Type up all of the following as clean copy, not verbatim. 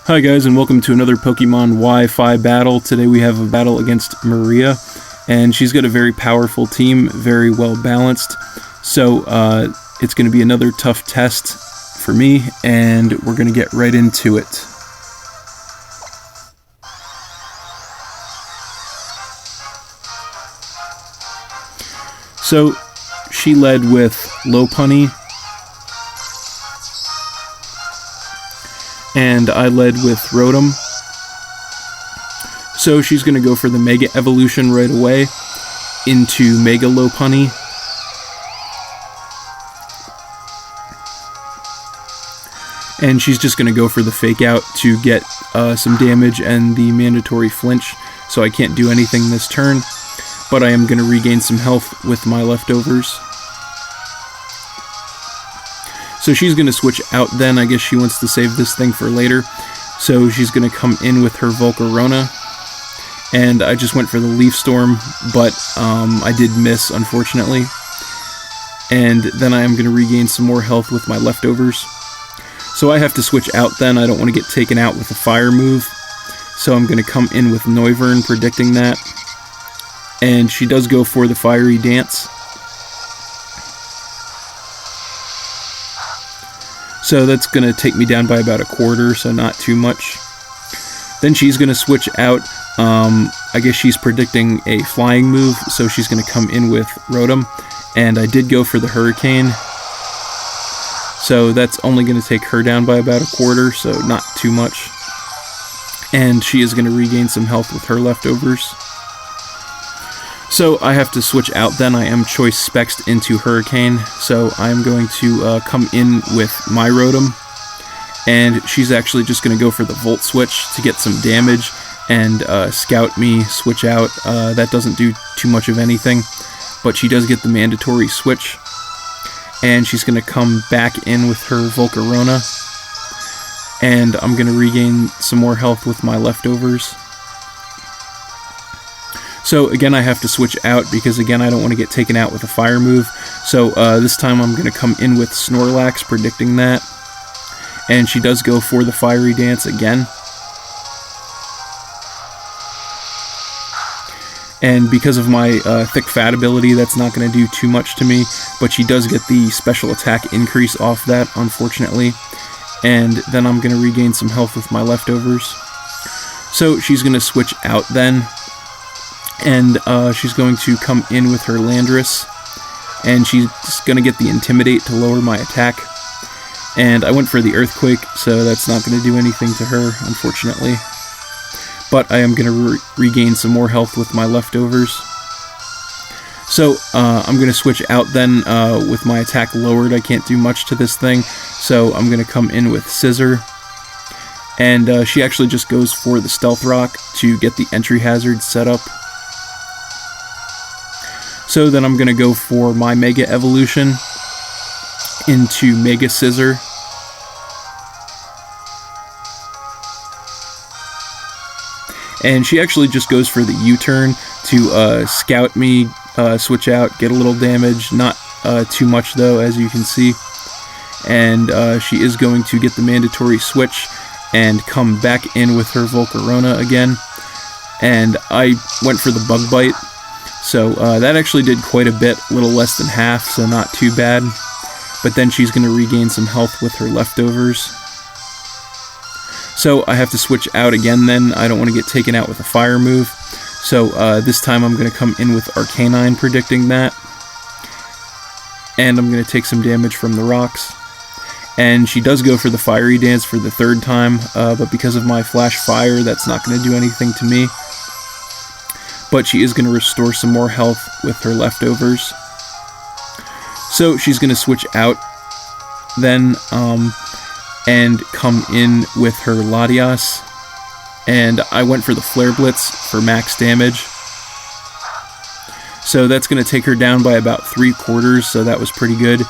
Hi guys, and welcome to another Pokemon Wi-Fi battle. Today we have a battle against Maria, and she's got a very powerful team, very well balanced. So it's going to be another tough test for me, and we're going to get right into it. So she led with Lopunny, and I led with Rotom. So she's going to go for the Mega Evolution right away into Mega Lopunny. And she's just going to go for the Fake Out to get some damage and the mandatory flinch, so I can't do anything this turn, but I am going to regain some health with my leftovers. So she's going to switch out then. I guess she wants to save this thing for later. So she's going to come in with her Volcarona. And I just went for the Leaf Storm, but I did miss, unfortunately. And then I am going to regain some more health with my leftovers. So I have to switch out then. I don't want to get taken out with a fire move. So I'm going to come in with Noivern, predicting that. And she does go for the Fiery Dance. So that's going to take me down by about a quarter, so not too much. Then she's going to switch out. I guess she's predicting a flying move, so she's going to come in with Rotom. And I did go for the Hurricane. So that's only going to take her down by about a quarter, so not too much. And she is going to regain some health with her leftovers. So I have to switch out then. I am Choice Spexed into Hurricane, so I'm going to come in with my Rotom, and she's actually just going to go for the Volt Switch to get some damage and Scout me, switch out. That doesn't do too much of anything, but she does get the mandatory switch, and she's going to come back in with her Volcarona, and I'm going to regain some more health with my leftovers. So again, I have to switch out because again, I don't want to get taken out with a fire move. So this time I'm going to come in with Snorlax, predicting that. And she does go for the Fiery Dance again. And because of my Thick Fat ability, that's not going to do too much to me. But she does get the special attack increase off that, unfortunately. And then I'm going to regain some health with my leftovers. So she's going to switch out then. And she's going to come in with her Landorus, and she's going to get the Intimidate to lower my attack. And I went for the Earthquake, so that's not going to do anything to her, unfortunately. But I am going to regain some more health with my leftovers. So I'm going to switch out then with my attack lowered. I can't do much to this thing, so I'm going to come in with Scissor. And she actually just goes for the Stealth Rock to get the entry hazard set up. So then I'm going to go for my Mega Evolution into Mega Scissor. And she actually just goes for the U-turn to Scout me, switch out, get a little damage. Not too much though, as you can see. And she is going to get the mandatory switch and come back in with her Volcarona again. And I went for the Bug Bite. So that actually did quite a bit, a little less than half, so not too bad. But then she's going to regain some health with her leftovers. So I have to switch out again then. I don't want to get taken out with a fire move. So this time I'm going to come in with Arcanine, predicting that. And I'm going to take some damage from the rocks. And she does go for the Fiery Dance for the third time, but because of my Flash Fire, that's not going to do anything to me. But she is going to restore some more health with her leftovers. So she's going to switch out then and come in with her Latias. And I went for the Flare Blitz for max damage. So that's going to take her down by about 3/4, so that was pretty good.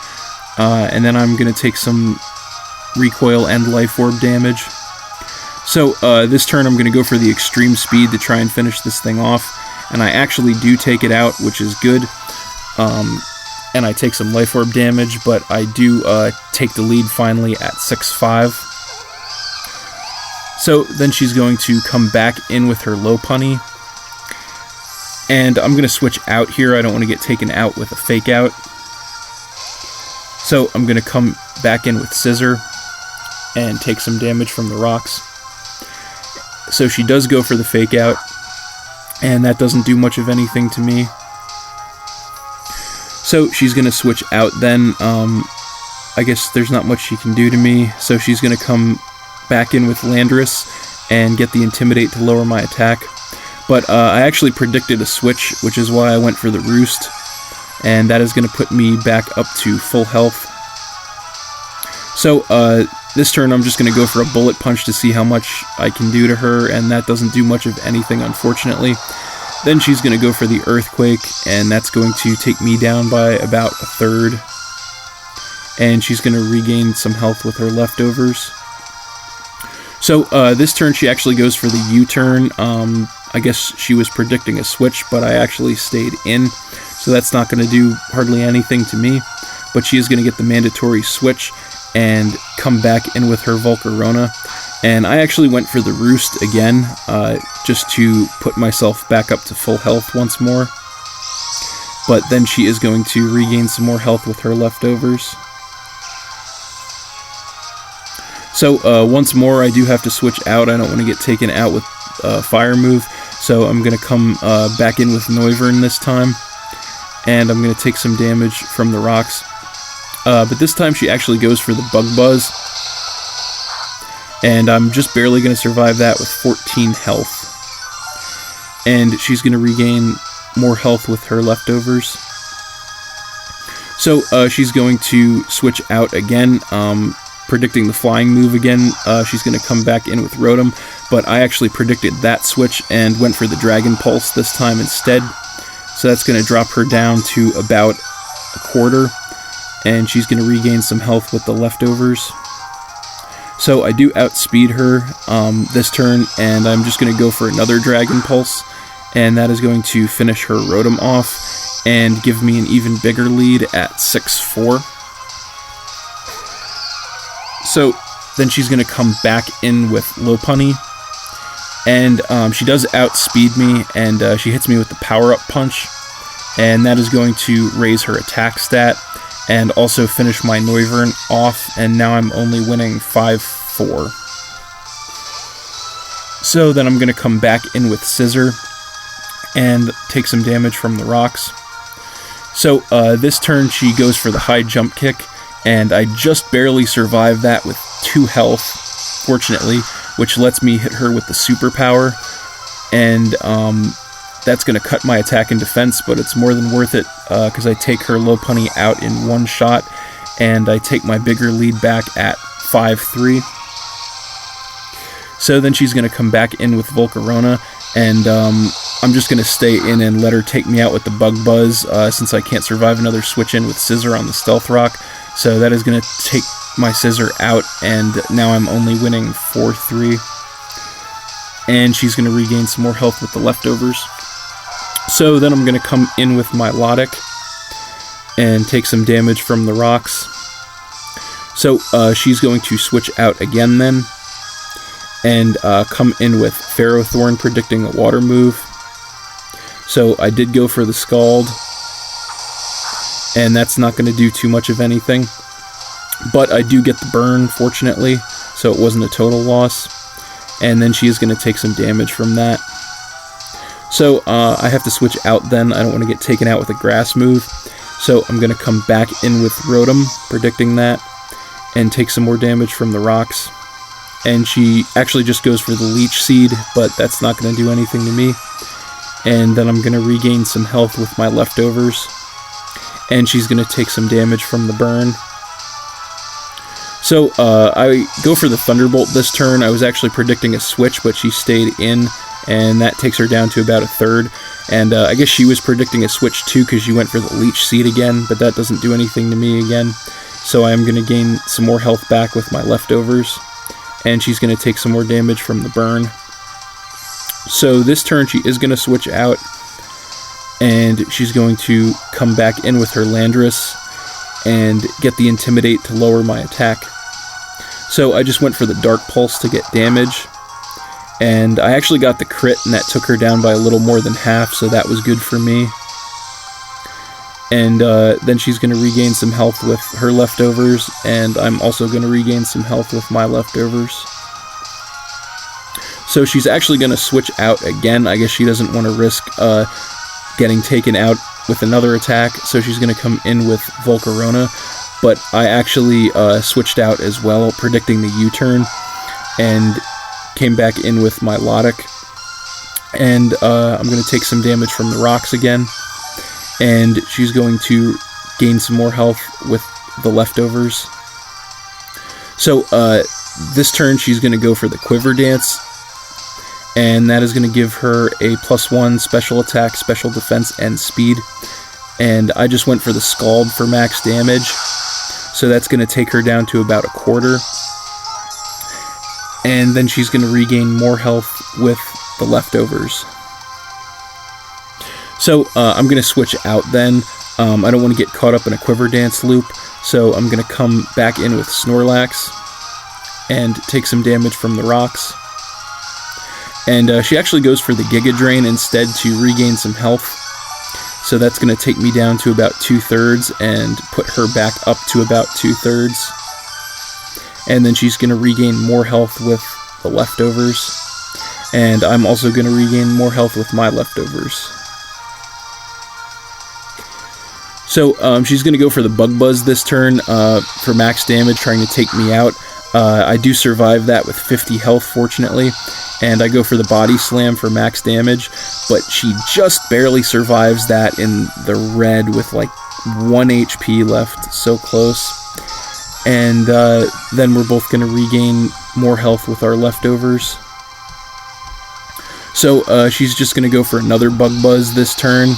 And then I'm going to take some Recoil and Life Orb damage. So this turn I'm going to go for the Extreme Speed to try and finish this thing off. And I actually do take it out, which is good. And I take some Life Orb damage, but I do take the lead finally at 6-5. So then she's going to come back in with her Lopunny. And I'm going to switch out here. I don't want to get taken out with a fake out. So I'm going to come back in with Scissor and take some damage from the rocks. So she does go for the fake out, and that doesn't do much of anything to me. So she's going to switch out then. I guess there's not much she can do to me. So she's going to come back in with Landorus and get the Intimidate to lower my attack. But I actually predicted a switch, which is why I went for the Roost. And that is going to put me back up to full health. So this turn I'm just going to go for a Bullet Punch to see how much I can do to her, and that doesn't do much of anything, unfortunately. Then she's going to go for the Earthquake, and that's going to take me down by about a third. And she's going to regain some health with her leftovers. So this turn she actually goes for the U-turn. I guess she was predicting a switch, but I actually stayed in. So that's not going to do hardly anything to me. But she is going to get the mandatory switch and come back in with her Volcarona. And I actually went for the Roost again, just to put myself back up to full health once more. But then she is going to regain some more health with her leftovers. So once more I do have to switch out. I don't want to get taken out with Fire move. So I'm going to come back in with Noivern this time. And I'm going to take some damage from the rocks. But this time she actually goes for the Bug Buzz. And I'm just barely going to survive that with 14 health. And she's going to regain more health with her leftovers. So she's going to switch out again, predicting the flying move again. She's going to come back in with Rotom, but I actually predicted that switch and went for the Dragon Pulse this time instead. So that's going to drop her down to about a quarter, and she's going to regain some health with the leftovers. So I do outspeed her this turn, and I'm just going to go for another Dragon Pulse, and that is going to finish her Rotom off and give me an even bigger lead at 6-4. So then she's going to come back in with Lopunny, and she does outspeed me, and she hits me with the Power-Up Punch, and that is going to raise her attack stat and also finish my Noivern off, and now I'm only winning 5-4. So then I'm going to come back in with Scissor and take some damage from the rocks. So this turn she goes for the high jump kick, and I just barely survived that with 2 health, fortunately, which lets me hit her with the superpower, and that's going to cut my attack and defense, but it's more than worth it, because I take her Lopunny out in one shot, and I take my bigger lead back at 5-3. So then she's going to come back in with Volcarona, and I'm just going to stay in and let her take me out with the Bug Buzz, since I can't survive another switch in with Scissor on the Stealth Rock. So that is going to take my Scissor out, and now I'm only winning 4-3. And she's going to regain some more health with the leftovers. So then I'm going to come in with my Milotic and take some damage from the rocks. So she's going to switch out again then, and come in with Ferrothorn, predicting a water move. So I did go for the Scald, and that's not going to do too much of anything. But I do get the burn, fortunately, so it wasn't a total loss. And then she is going to take some damage from that. So I have to switch out then. I don't want to get taken out with a grass move. So I'm going to come back in with Rotom, predicting that, and take some more damage from the rocks. And she actually just goes for the Leech Seed, but that's not going to do anything to me. And then I'm going to regain some health with my leftovers. And she's going to take some damage from the burn. So I go for the Thunderbolt this turn. I was actually predicting a switch, but she stayed in, and that takes her down to about a third. And I guess she was predicting a switch too, because she went for the Leech Seed again, but that doesn't do anything to me again. So I am going to gain some more health back with my leftovers, and she's going to take some more damage from the burn. So this turn she is going to switch out, and she's going to come back in with her Landorus and get the Intimidate to lower my attack. So I just went for the Dark Pulse to get damage, And I actually got the crit, and that took her down by a little more than half, so that was good for me. And then she's going to regain some health with her leftovers, and I'm also going to regain some health with my leftovers. So she's actually going to switch out again. I guess she doesn't want to risk getting taken out with another attack, so she's going to come in with Volcarona. But I actually switched out as well, predicting the U-turn, and came back in with my Milotic. And I'm going to take some damage from the rocks again. And she's going to gain some more health with the leftovers. So this turn she's going to go for the Quiver Dance, and that is going to give her a +1 special attack, special defense, and speed. And I just went for the Scald for max damage, so that's going to take her down to about 1/4. And then she's going to regain more health with the leftovers. So I'm going to switch out then. I don't want to get caught up in a Quiver Dance loop, so I'm going to come back in with Snorlax and take some damage from the rocks. And she actually goes for the Giga Drain instead to regain some health. So that's going to take me down to about 2/3 and put her back up to about 2/3. And then she's going to regain more health with the leftovers. And I'm also going to regain more health with my leftovers. So she's going to go for the Bug Buzz this turn for max damage, trying to take me out. I do survive that with 50 health, fortunately, and I go for the Body Slam for max damage, but she just barely survives that in the red with like 1 HP left, so close. And then we're both going to regain more health with our leftovers. So she's just going to go for another Bug Buzz this turn,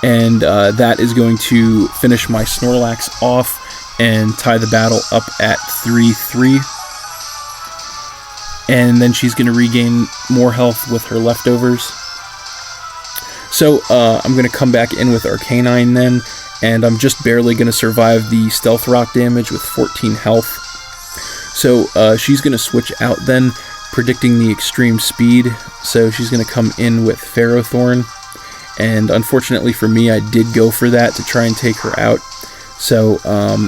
and that is going to finish my Snorlax off and tie the battle up at 3-3. And then she's going to regain more health with her leftovers. So I'm going to come back in with Arcanine then, and I'm just barely going to survive the Stealth Rock damage with 14 health. So she's going to switch out then, predicting the extreme speed. So she's going to come in with Ferrothorn. And unfortunately for me, I did go for that to try and take her out. So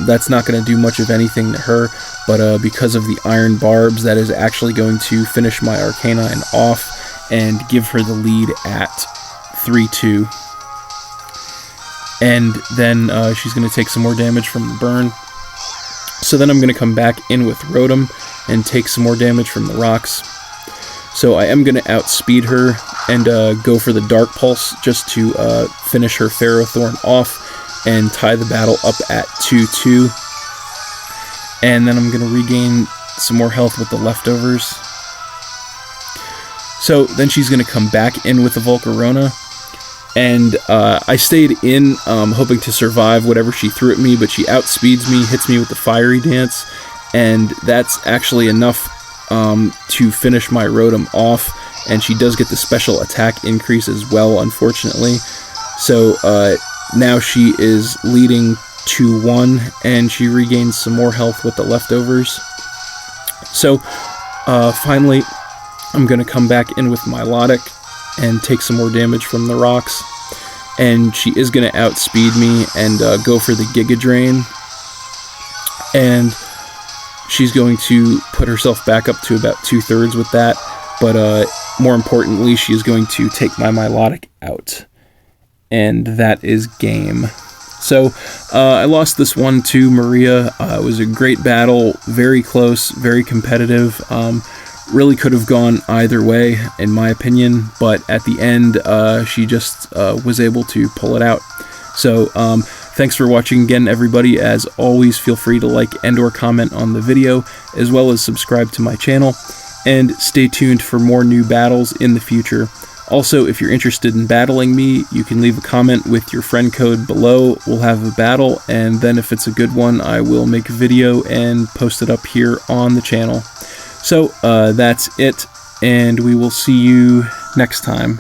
that's not going to do much of anything to her, but because of the Iron Barbs, that is actually going to finish my Arcanine off and give her the lead at 3-2. And then she's going to take some more damage from the burn. So then I'm going to come back in with Rotom and take some more damage from the rocks. So I am going to outspeed her and go for the Dark Pulse just to finish her Ferrothorn off and tie the battle up at 2-2. And then I'm going to regain some more health with the leftovers. So then she's going to come back in with the Volcarona. And I stayed in, hoping to survive whatever she threw at me, but she outspeeds me, hits me with the Fiery Dance, and that's actually enough to finish my Rotom off. And she does get the special attack increase as well, unfortunately. So now she is leading 2-1, and she regains some more health with the leftovers. So finally, I'm going to come back in with Milotic and take some more damage from the rocks. And she is going to outspeed me and go for the Giga Drain. And she's going to put herself back up to about 2/3 with that. But more importantly, she is going to take my Milotic out. And that is game. So I lost this one to Maria. It was a great battle, very close, very competitive. Really could have gone either way, in my opinion, but at the end, she just was able to pull it out. So thanks for watching again, everybody. As always, feel free to like and or comment on the video, as well as subscribe to my channel, and stay tuned for more new battles in the future. Also, if you're interested in battling me, you can leave a comment with your friend code below. We'll have a battle, and then if it's a good one, I will make a video and post it up here on the channel. So that's it, and we will see you next time.